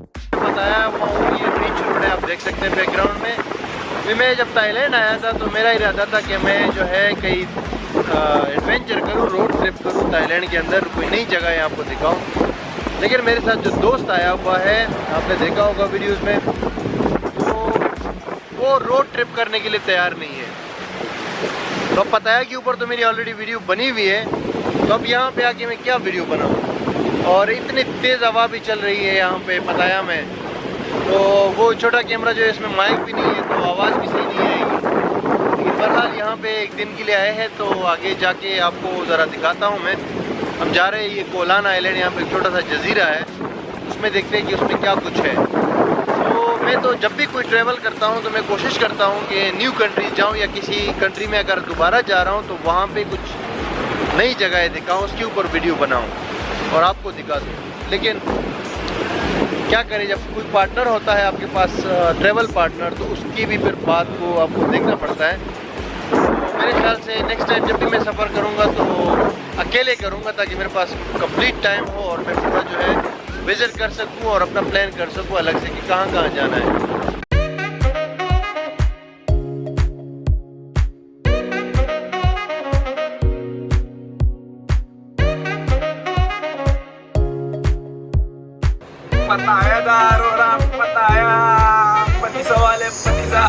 बताया वो ये बीच रोड है, आप देख सकते हैं बैकग्राउंड में। भी मैं जब थाईलैंड आया था तो मेरा इरादा था कि मैं जो है कहीं एडवेंचर करूँ, रोड ट्रिप करूँ थाईलैंड के अंदर, कोई नई जगह आपको दिखाऊँ। लेकिन मेरे साथ जो दोस्त आया हुआ है, आपने देखा होगा वीडियोस में, तो वो रोड ट्रिप करने के लिए तैयार नहीं है। तो अब पताया के ऊपर तो मेरी ऑलरेडी वीडियो बनी हुई है, तो अब यहाँ पे आके मैं क्या वीडियो बनाऊँ। और इतनी तेज़ हवा भी चल रही है यहाँ पे पताया में, तो वो छोटा कैमरा जो है इसमें माइक भी नहीं है, तो आवाज़ भी सही नहीं आएगी। लेकिन बहरहाल यहाँ पे एक दिन के लिए आए हैं, तो आगे जाके आपको ज़रा दिखाता हूँ मैं। हम जा रहे हैं ये कोलान आइलैंड, यहाँ पे एक छोटा सा जजीरा है, उसमें देखते हैं कि उसमें क्या कुछ है। तो मैं तो जब भी कोई ट्रैवल करता हूँ तो मैं कोशिश करता हूँ कि न्यू कंट्रीज जाऊँ, या किसी कंट्री में अगर दोबारा जा रहा हूँ तो वहाँ पे कुछ नई जगह दिखाऊँ, उसके ऊपर वीडियो बनाऊँ और आपको दिखा दूँ। लेकिन क्या करें, जब कोई पार्टनर होता है आपके पास, ट्रैवल पार्टनर, तो उसकी भी फिर बात को आपको देखना पड़ता है। तो मेरे ख्याल से नेक्स्ट टाइम जब भी मैं सफ़र करूँगा तो अकेले करूँगा, ताकि मेरे पास कंप्लीट टाइम हो और मैं पूरा जो है विज़िट कर सकूँ और अपना प्लान कर सकूँ अलग से कि कहाँ कहाँ जाना है। Pataya daro orang pataya patisa wale patisa.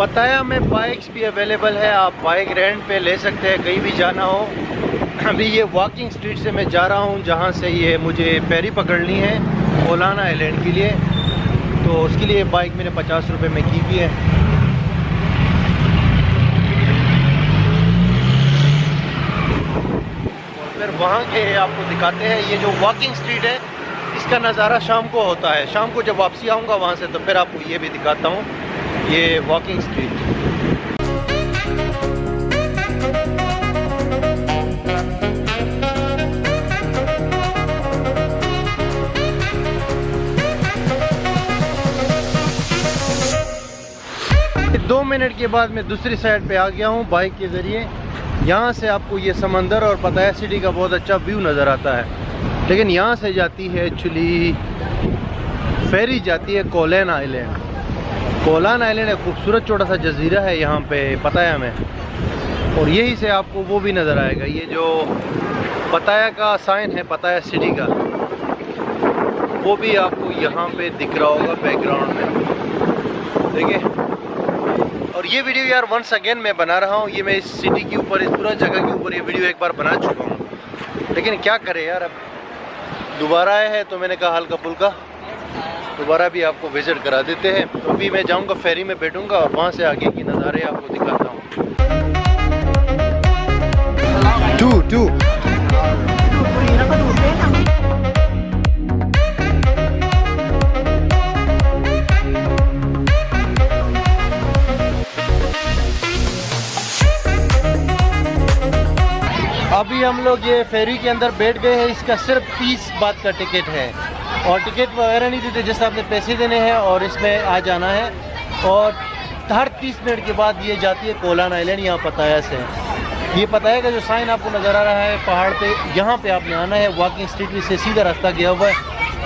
पताया में बाइक्स भी अवेलेबल है, आप बाइक रेंट पे ले सकते हैं कहीं भी जाना हो। अभी ये वॉकिंग स्ट्रीट से मैं जा रहा हूँ, जहाँ से ये मुझे फेरी पकड़नी है कोलान आइलैंड के लिए, तो उसके लिए बाइक मैंने 50 रुपये में की भी है। और फिर वहाँ के आपको दिखाते हैं, ये जो वॉकिंग स्ट्रीट है इसका नज़ारा शाम को होता है। शाम को जब वापसी आऊँगा वहाँ से तो फिर आपको ये भी दिखाता हूँ, ये वॉकिंग स्ट्रीट। दो मिनट के बाद मैं दूसरी साइड पे आ गया हूँ बाइक के ज़रिए। यहाँ से आपको ये समंदर और पताया सिटी का बहुत अच्छा व्यू नज़र आता है। लेकिन यहाँ से जाती है एक्चुअली फेरी जाती है कोलान आइलैंड। कोलान आइलैंड एक खूबसूरत छोटा सा जजीरा है यहाँ पे पताया में, और यहीं से आपको वो भी नज़र आएगा, ये जो पताया का साइन है पताया सिटी का, वो भी आपको यहाँ पे दिख रहा होगा बैकग्राउंड में, देखिए। और ये वीडियो यार वंस अगेन मैं बना रहा हूँ, ये मैं इस सिटी के ऊपर, इस पूरा जगह के ऊपर ये वीडियो एक बार बना चुका हूँ, लेकिन क्या करें यार, अब दोबारा आए हैं तो मैंने कहा हल्का फुल्का दोबारा भी आपको विज़िट करा देते हैं। तो अभी मैं जाऊंगा, फेरी में बैठूंगा और वहां से आगे की नज़ारे आपको दिखाता हूँ। टू अभी हम लोग ये फेरी के अंदर बैठ गए हैं। इसका सिर्फ 30 बात का टिकट है, और टिकट वगैरह नहीं देते, जैसे आपने पैसे देने हैं और इसमें आ जाना है। और हर 30 मिनट के बाद ये जाती है कोलान आइलैंड, यहाँ पताया से। ये पताया का जो साइन आपको नज़र आ रहा है पहाड़ पे, यहाँ पे आपने आना है। वॉकिंग स्ट्रीट से सीधा रास्ता गया हुआ है,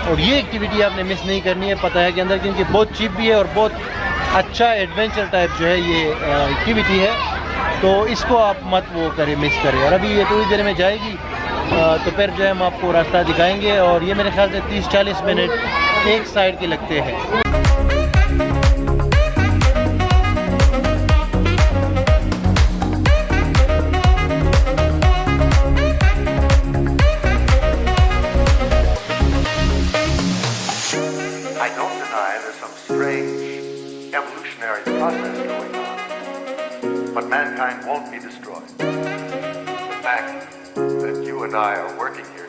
और ये एक्टिविटी आपने मिस नहीं करनी है पताया के अंदर, क्योंकि बहुत चीप भी है और बहुत अच्छा एडवेंचर टाइप जो है ये एक्टिविटी है। तो इसको आप मत वो करें, मिस करें। और अभी ये थोड़ी देर में जाएगी, तो फिर जो है हम आपको रास्ता दिखाएंगे, और ये मेरे ख्याल से 30-40 मिनट एक साइड के लगते हैं। I don't deny there's some strange evolutionary process going on, but mankind won't be destroyed. The fact that you and I are working here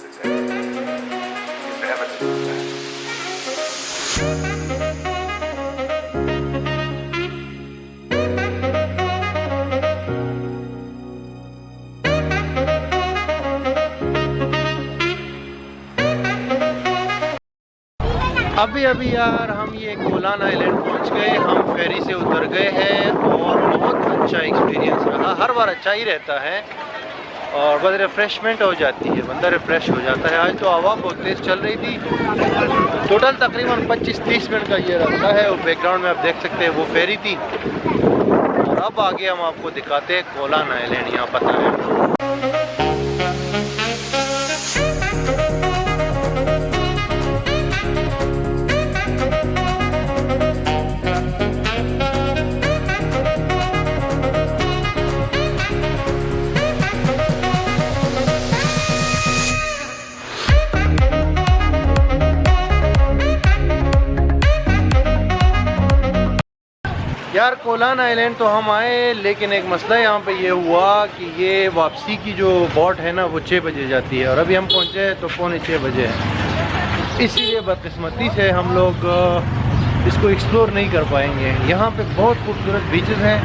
अभी अभी यार हम ये कोलान आइलैंड पहुंच गए, हम फेरी से उतर गए हैं और बहुत अच्छा एक्सपीरियंस रहा। हर बार अच्छा ही रहता है और बस रिफ़्रेशमेंट हो जाती है, बंदा रिफ़्रेश हो जाता है। आज तो हवा बहुत तेज़ चल रही थी। टोटल तकरीबन 25-30 मिनट का ये रास्ता है और बैकग्राउंड में आप देख सकते हैं वो फेरी थी। और अब आगे हम आपको दिखाते हैं कोलान आइलैंड, यहाँ पता है। यार कोलान आइलैंड तो हम आए, लेकिन एक मसला यहाँ पे ये हुआ कि ये वापसी की जो बोट है ना वो 6 बजे जाती है और अभी हम पहुँचे तो 5:45 बजे है। इसीलिए बदकिस्मती से हम लोग इसको एक्सप्लोर नहीं कर पाएंगे। यहाँ पे बहुत खूबसूरत बीचेस हैं,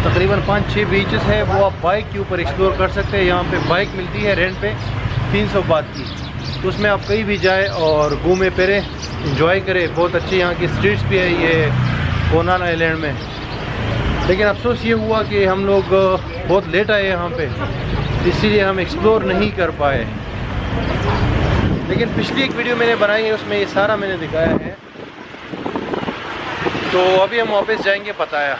तकरीबन 5-6 बीचेस है, वो आप बाइक के ऊपर एक्सप्लोर कर सकते हैं। यहाँ पे बाइक मिलती है रेंट पे 300 बात की, तो उसमें आप कहीं भी जाए और घूमे फिरे इंजॉय करें। बहुत अच्छी यहाँ की स्ट्रीट्स भी है ये कोलान आइलैंड में। लेकिन अफसोस ये हुआ कि हम लोग बहुत लेट आए यहाँ पे, इसीलिए हम एक्सप्लोर नहीं कर पाए। लेकिन पिछली एक वीडियो मैंने बनाई है, उसमें ये सारा मैंने दिखाया है। तो अभी हम वापस जाएंगे पताया।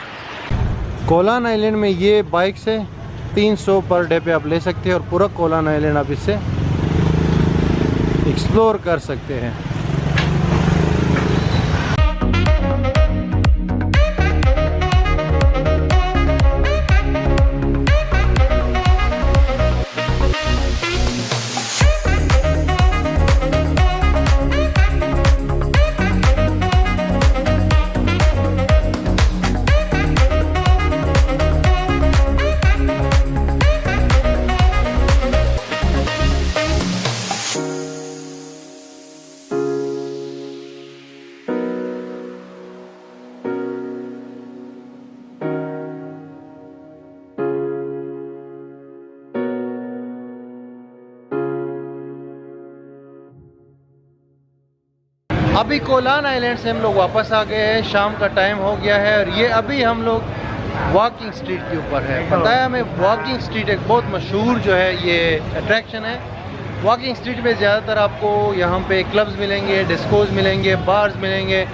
कोलान आइलैंड में ये बाइक से 300 पर डे पे आप ले सकते हैं और पूरा कोलान आइलैंड आप इससे एक्सप्लोर कर सकते हैं। अभी कोलान आइलैंड से हम लोग वापस आ गए हैं, शाम का टाइम हो गया है और ये अभी हम लोग वॉकिंग स्ट्रीट के ऊपर है। पताया में वॉकिंग स्ट्रीट एक बहुत मशहूर जो है ये अट्रैक्शन है। वॉकिंग स्ट्रीट में ज़्यादातर आपको यहाँ पे क्लब्स मिलेंगे, डिस्कोज मिलेंगे, बार्स मिलेंगे,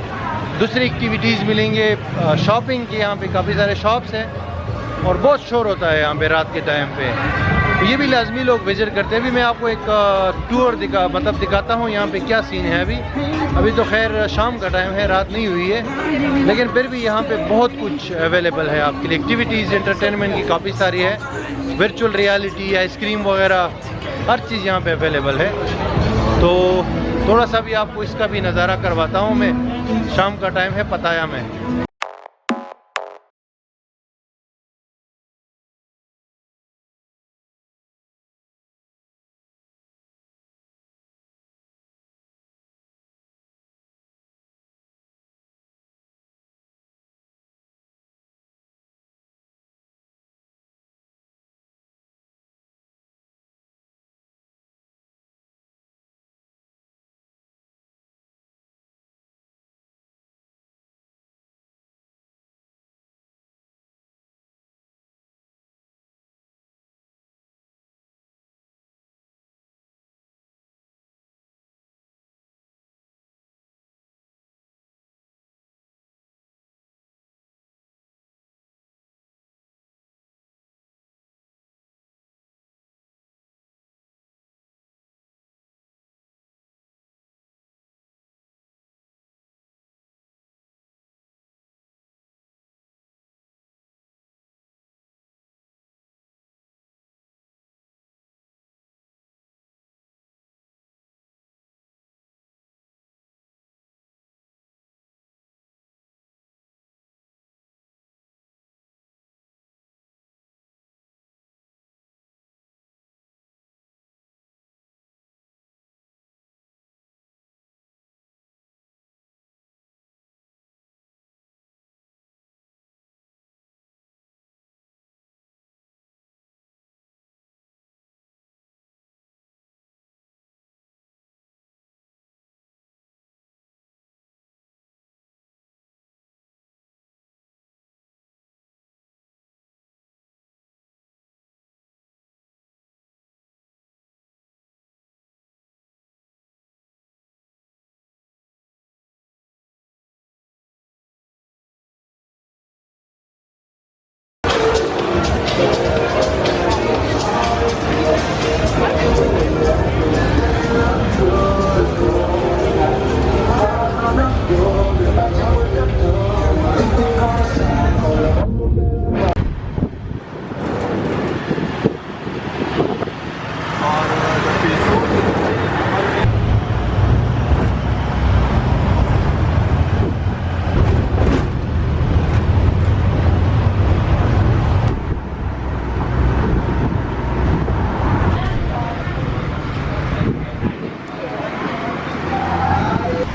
दूसरी एक्टिविटीज़ मिलेंगे, शॉपिंग के यहाँ पे काफ़ी सारे शॉप्स हैं और बहुत शोर होता है यहाँ पे रात के टाइम पे। तो ये भी लाजमी लोग विजिट करते हैं। अभी मैं आपको एक टूर दिखाता हूँ यहाँ पे क्या सीन है। अभी तो खैर शाम का टाइम है, रात नहीं हुई है, लेकिन फिर भी यहाँ पे बहुत कुछ अवेलेबल है आपके लिए। एक्टिविटीज़ एंटरटेनमेंट की काफ़ी सारी है, वर्चुअल रियलिटी, आइसक्रीम वगैरह हर चीज़ यहाँ पे अवेलेबल है। तो थोड़ा सा भी आपको इसका भी नज़ारा करवाता हूँ मैं। शाम का टाइम है पताया में।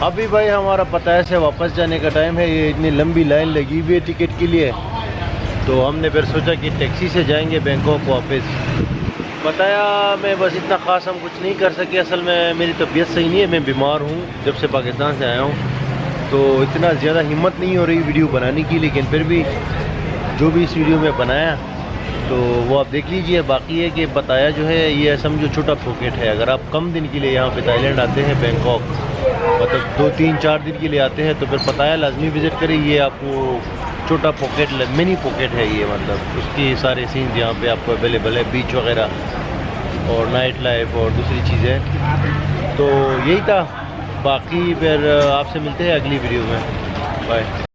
अभी भाई हमारा पताया से वापस जाने का टाइम है। ये इतनी लंबी लाइन लगी हुई है टिकट के लिए, तो हमने फिर सोचा कि टैक्सी से जाएंगे बैंकॉक वापस। पताया मैं बस इतना ख़ास हम कुछ नहीं कर सके। असल में मेरी तबीयत सही नहीं है, मैं बीमार हूँ जब से पाकिस्तान से आया हूँ, तो इतना ज़्यादा हिम्मत नहीं हो रही वीडियो बनाने की। लेकिन फिर भी जो भी इस वीडियो में बनाया तो वो आप देख लीजिए। बाकी है कि पताया जो है ये समझो छोटा पॉकेट है। अगर आप कम दिन के लिए यहाँ पे थाईलैंड आते हैं बैंकॉक, मतलब 2-3-4 दिन के लिए आते हैं, तो फिर पताया लाजमी विज़िट करें। ये आपको छोटा पॉकेट, मिनी पॉकेट है ये, मतलब उसकी सारे सीन यहाँ पे आपको अवेलेबल है, बीच वगैरह और नाइट लाइफ और दूसरी चीज़ें। तो यही था। बाकी फिर आपसे मिलते हैं अगली वीडियो में। बाय।